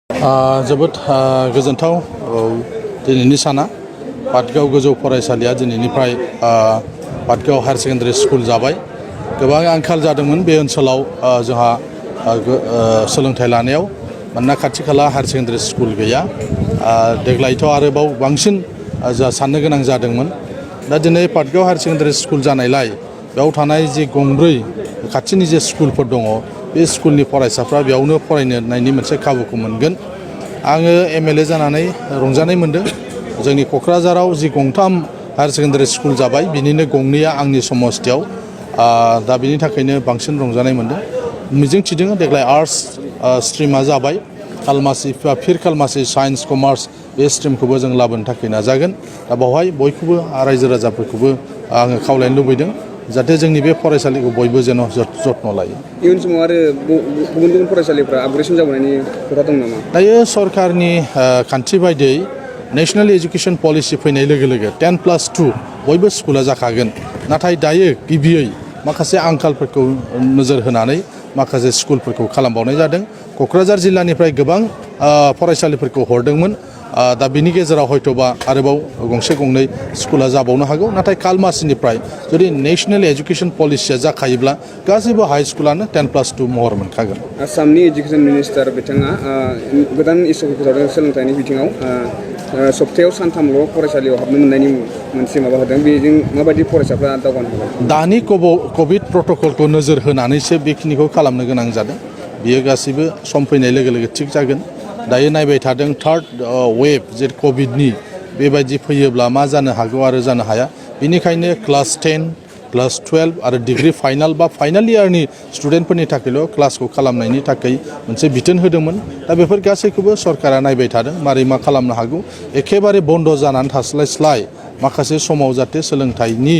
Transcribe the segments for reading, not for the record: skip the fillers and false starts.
जोबोद गोजोनथाव दिनैनि साना पाटगाव गोजौ फरायसालिया दिनैनिफ्राय पाटगाव हायार सेकेन्डारि स्कुल जाबाय। गोबां आंखाल जादोंमोन बे ओनसोलाव जोंहा सोलोंथाइ लानायाव, मानोना खाथि खाला हायार सेकेन्डारि स्कुल गैया। देग्लायथ' आरोबाव बांसिन जा साननो गोनां जादोंमोन। दा दिनै पाटगाव हायार सेकेन्डारि स्कुल जानायलाय बेयाव थानाय जि गंब्रै खाथिनि जे स्कुलफोर दङ, बे स्कुलनि फरायसाफ्रा बेयावनो फरायनायनि मोनसे खाबुखौ मोनगोन। आङो MLA जानानै रंजानाय मोनदों। जोंनि क'क्राझाराव जि गंथाम हायार सेकेन्डारि स्कुल जाबाय, बिनिनो गंनैया आंनि समस्थियाव। दा बिनि थाखायनो बांसिन रंजानाय मोनदों। मिजिंथिदों देग्लाय आर्ट्स स्ट्रिमा जाबाय। खालमासि फिर खालमासि साइन्स कमार्स बे स्ट्रिमखौबो जों लाबोनो थाखाय नाजागोन। दा बेवहाय बयखौबो रायजो राजाफोरखौबो आङो खावलायनो लुबैदों जाहाथे जोंनि बे फरायसालिखौ बयबो जेन' जत्न लायो। इयुन समाव आरो गुबुन गुबुन फरायसालिफ्रा आपग्रेडसन जाबावनायनि खोथा दं नामा? दायो सरकारनि खान्थि बायदियै नेशनेल एजुकेशन पलिसि फैनाय लोगो लोगो 10+2 बयबो स्कुला जाखागोन। नाथाय दायो गिबियै माखासे आंखालफोरखौ नोजोर होनानै माखासे स्कुलफोरखौ खालामबावनाय जादों। क'क्राझार जिल्लानिफ्राय गोबां फरायसालिफोरखौ हरदोंमोन। दा बिनि गेजेराव हयथ'बा आरोबाव गंसे गंनै स्कुला जाबावनो हागौ। नाथाय खालमासिनिफ्राय जुदि नेशनेल एजुकेशन पलिसिया जाखायोब्ला गासैबो हाई स्कुलानो 10+2 महर मोनखागोन। आसामनि एजुकेशन मिनिस्टार बिथाङा गोदान इसुखौ फोसावदों सोलोंथाइनि बिथिङाव। सप्तायाव सानथामल' फरायसालियाव हाबनो मोननायनि मोनसे माबा होदों। बेजों माबायदि फरायसाफ्रा दावगानो हागोन? दानि कभिड प्रट'कलखौ नोजोर होनानैसो बेखिनिखौ खालामनो गोनां जादों। बियो गासैबो सम फैनाय लोगो लोगो थिग जागोन। दायो नायबाय थादों थार्ड वेभ जे कभिडनि बेबायदि फैयोब्ला मा जानो हागौ आरो जानो हाया। बेनिखायनो क्लास 10, क्लास 12 आरो डिग्री फाइनाल बा फाइनाल इयारनि स्टुडेन्टफोरनि थाखायल' क्लासखौ खालामनायनि थाखाय मोनसे बिथोन होदोंमोन। दा बेफोर गासैखौबो सरकारा नायबाय थादों मारै मा खालामनो हागौ। एखेबारे बन्द' जानानै थास्लायस्लाय माखासे समाव जाहाथे सोलोंथाइनि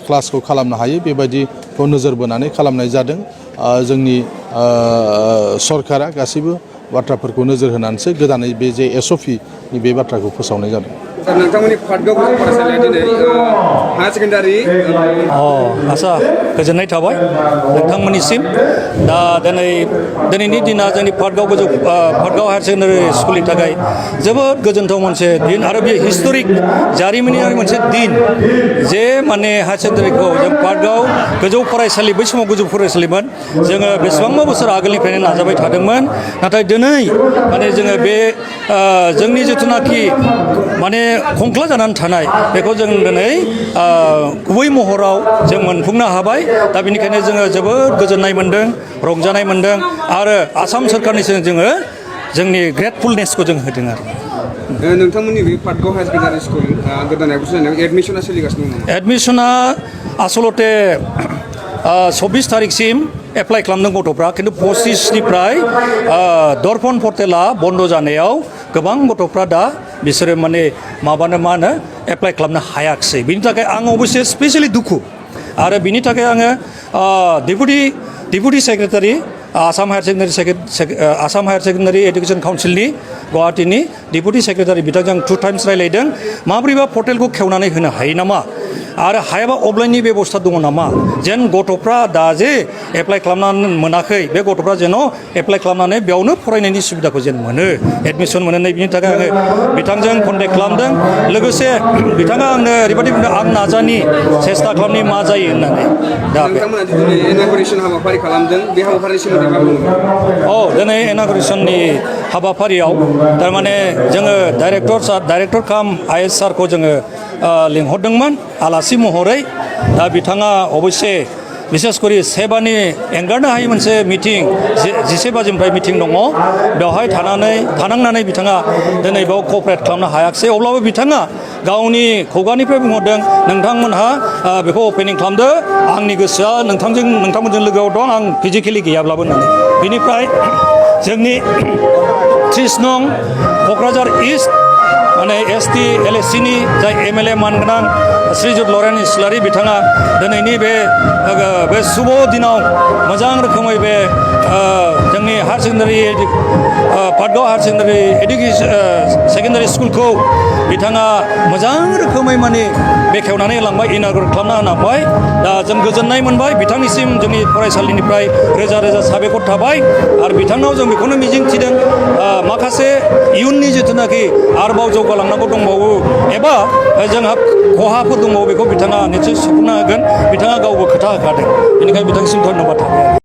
क्लासखौ खालामनो हायो बेबायदिखौ नोजोर बोनानै खालामनाय जादों। जोंनि सरकारा गासैबो बाथ्राफोरखौ नोजोर होनानैसो गोदानै बे जे SOP नि बे बाथ्राखौ फोसावनाय जादों। नोंथांमोननि पाटगाव फरायसालिया दिनै हायार सेकेन्डारि आसा गोजोननाय थाबाय नोंथांमोननिसिम। दा दिनैनि दिना जोंनि पाटगाव हायार सेकेन्डारि स्कुलनि थाखाय जोबोद गोजोनथाव मोनसे दिन आरो बे हिस्ट'रिक जारिमिनारि मोनसे दिन जे माने हायार सेकेन्डारिखौ जों पाटगाव गोजौ फरायसालि, बै समाव गोजौ फरायसालिमोन, जोङो बेसेबांबा बोसोर आगोलनिफ्रायनो नाजाबाय थादोंमोन। नाथाय दिनै माने जोङो बे जोंनि जिथुनाखि माने खंख्ला जानानै थानाय बेखौ जों दिनै गुबै महराव जों मोनफुंनो हाबाय। दा बेनिखायनो जोङो जोबोद गोजोननाय मोन्दों, रंजानाय मोन्दों आरो आसाम सोरखारनिसिम जोङो जोंनि ग्रेटफुलनेसखौ जों होदों आरो। नोंथांमोननि बे पाटगाव हायार सेकेन्डारि स्कुल गोदान जानायाव एडमिसना सोलिगासिनो दं नामा? एडमिसना आसलते 24 तारिखसिम एप्लाइ खालामदों गथ'फ्रा, खिन्थु 25निफ्राय दर्पन पर्टेला बन्द' जानायाव गोबां गथ'फ्रा दा बिसोरो माने मा होनो एप्लाइ खालामनो हायाखिसै। बिनि थाखाय आं अबयसे स्पेसियेलि दुखु। आरो बिनि थाखाय आङो deputy secretary Assam higher secondary education काउन्सिलनि गुवाहाटीनि डिपुटि सेक्रेटारि बिथांजों 2 टाइम्स रायलायदों। माब्रैबा पर्टेलखौ खेवनानै होनो हायो नामा, आरो हायाबा अफलाइननि बेबस्था दङ नामा, जेन गथ'फ्रा दा जे एप्लाइ खालामनानै मोनाखै बे गथ'फ्रा जेन' एप्लाइ खालामनानै बेयावनो फरायनायनि सुबिदाखौ जेन मोनो, एडमिसन मोनो। बिनि थाखाय आङो बिथांजों कन्टेक्ट खालामदों। लोगोसे बिथाङा आंनो ओरैबायदि बुंदों, आं नाजानि सेस्था खालामनि मा जायो होननानै। दा नोंथांमोना दिनै इनागुरेसन हाबाफारि खालामदों, बे हाबाफारिनि सोमोन्दै मा बुंगोन? दिनै इनागुरेसननि हाबाफारियाव थारमाने जोङो डाइरेक्टर काम IS सारखौ जोङो लिंहरदोंमोन आलासि महरै। दा बिथाङा अबयसे बिसेसकरि 7 बानि एंगारनो हायै मोनसे मिटिं 11 बाजिनिफ्राय मिटिं दङ, बेवहाय थानांनानै बिथाङा दिनै बेयाव क'पारेट खालामनो हायाखिसै। अब्लाबो बिथाङा गावनि खुगानिफ्राय बुंहरदों, नोंथांमोनहा बेखौ अपेनिं खालामदो, आंनि गोसोआ नोंथांमोनजों लोगोआव दं, आं फिजिकेलि गैयाब्लाबो होननानै। बिनिफ्राय जोंनि 30 नं क'क्राझार इस्ट माने ST LSC नि जाय MLA मानगोनां श्रीजुत लरेन इस्लारि बिथाङा दिनैनि बे शुभ दिनाव मोजां रोखोमै बे जोंनि higher secondary Patgaon higher secondary secondary स्कुलखौ बिथाङा मोजां रोखोमै माने बेखेवनानै लांबाय इनागुरेट खालामना होलांबाय दा जों गोजोननाय मोनबाय बिथांनिसिम जोंनि फरायसालिनिफ्राय रोजा रोजा साबायखर थाबाय आरो बिथांनाव जों बेखौनो मिजिंथिदों माखासे इयुननि जिथुनाखि आरोबाव जौगालांनांगौ दंबावो एबा जोंहा खहाफोर दंबावो बेखौ बिथाङा निसय सुफुंना होगोन बिथाङा गावबो खोथा होखादों बेनिखायनो बिथांनिसिम धन्यबाद थाबाय।